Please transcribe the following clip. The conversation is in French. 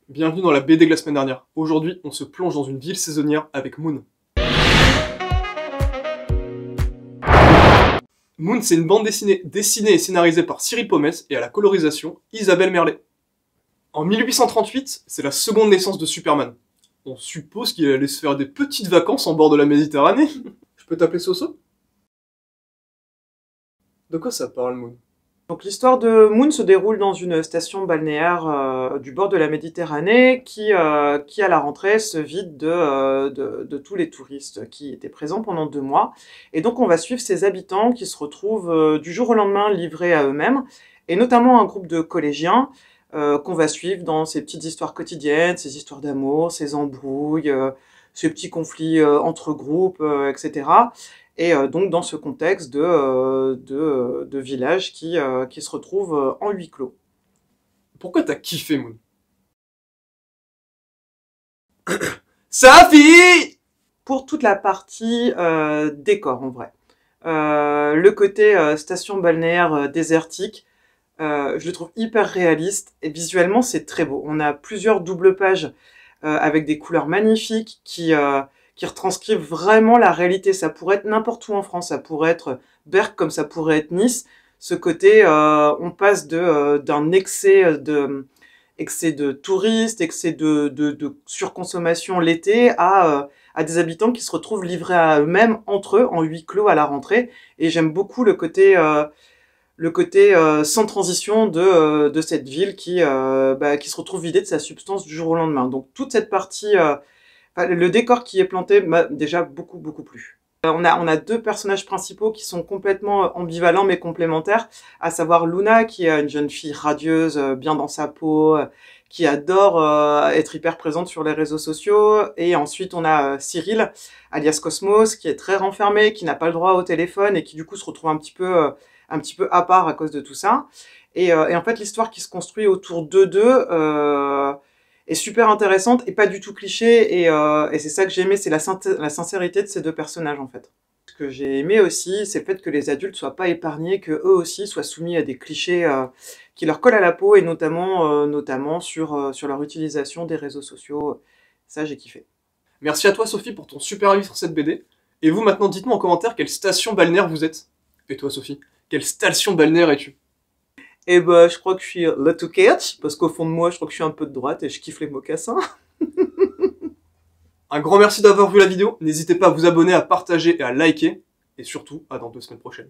Bienvenue dans la BD de la semaine dernière. Aujourd'hui, on se plonge dans une ville saisonnière avec Moon. Moon, c'est une bande dessinée et scénarisée par Cyril Pomès et à la colorisation, Isabelle Merlet. En 1838, c'est la seconde naissance de Superman. On suppose qu'il allait se faire des petites vacances en bord de la Méditerranée. Je peux t'appeler Soso? De quoi ça parle, Moon? Donc l'histoire de Moon se déroule dans une station balnéaire du bord de la Méditerranée qui à la rentrée se vide de tous les touristes qui étaient présents pendant 2 mois. Et donc on va suivre ces habitants qui se retrouvent du jour au lendemain livrés à eux-mêmes, et notamment un groupe de collégiens qu'on va suivre dans ces petites histoires quotidiennes, ces histoires d'amour, ces embrouilles, ces petits conflits entre groupes, etc. Et donc dans ce contexte de village qui se retrouve en huis clos. Pourquoi t'as kiffé, Moon? Safi! Pour toute la partie décor, en vrai. Le côté station balnéaire désertique, je le trouve hyper réaliste, et visuellement c'est très beau. On a plusieurs doubles pages avec des couleurs magnifiques qui retranscrivent vraiment la réalité. Ça pourrait être n'importe où en France, ça pourrait être Berck comme ça pourrait être Nice. Ce côté, on passe d'un excès de touristes, excès de surconsommation l'été à des habitants qui se retrouvent livrés à eux-mêmes entre eux en huis clos à la rentrée. Et j'aime beaucoup le côté sans transition de cette ville qui se retrouve vidée de sa substance du jour au lendemain. Donc toute cette partie, le décor qui est planté m'a déjà beaucoup plu. On a 2 personnages principaux qui sont complètement ambivalents mais complémentaires, à savoir Luna, qui est une jeune fille radieuse, bien dans sa peau, qui adore être hyper présente sur les réseaux sociaux. Et ensuite on a Cyril, alias Cosmos, qui est très renfermé, qui n'a pas le droit au téléphone et qui du coup se retrouve un petit peu à part à cause de tout ça. Et en fait l'histoire qui se construit autour d'eux deux est super intéressante et pas du tout cliché, et c'est ça que j'ai aimé, c'est la sincérité de ces 2 personnages en fait. Ce que j'ai aimé aussi, c'est le fait que les adultes soient pas épargnés, que eux aussi soient soumis à des clichés qui leur collent à la peau, et notamment sur leur utilisation des réseaux sociaux. Ça, j'ai kiffé. Merci à toi, Sophie, pour ton super avis sur cette BD. Et vous, maintenant, dites-moi en commentaire quelle station balnéaire vous êtes. Et toi, Sophie, quelle station balnéaire es-tu? Et bah, je crois que je suis le to catch, parce qu'au fond de moi, je crois que je suis un peu de droite et je kiffe les mocassins. Un grand merci d'avoir vu la vidéo. N'hésitez pas à vous abonner, à partager et à liker. Et surtout, à dans 2 semaines prochaines.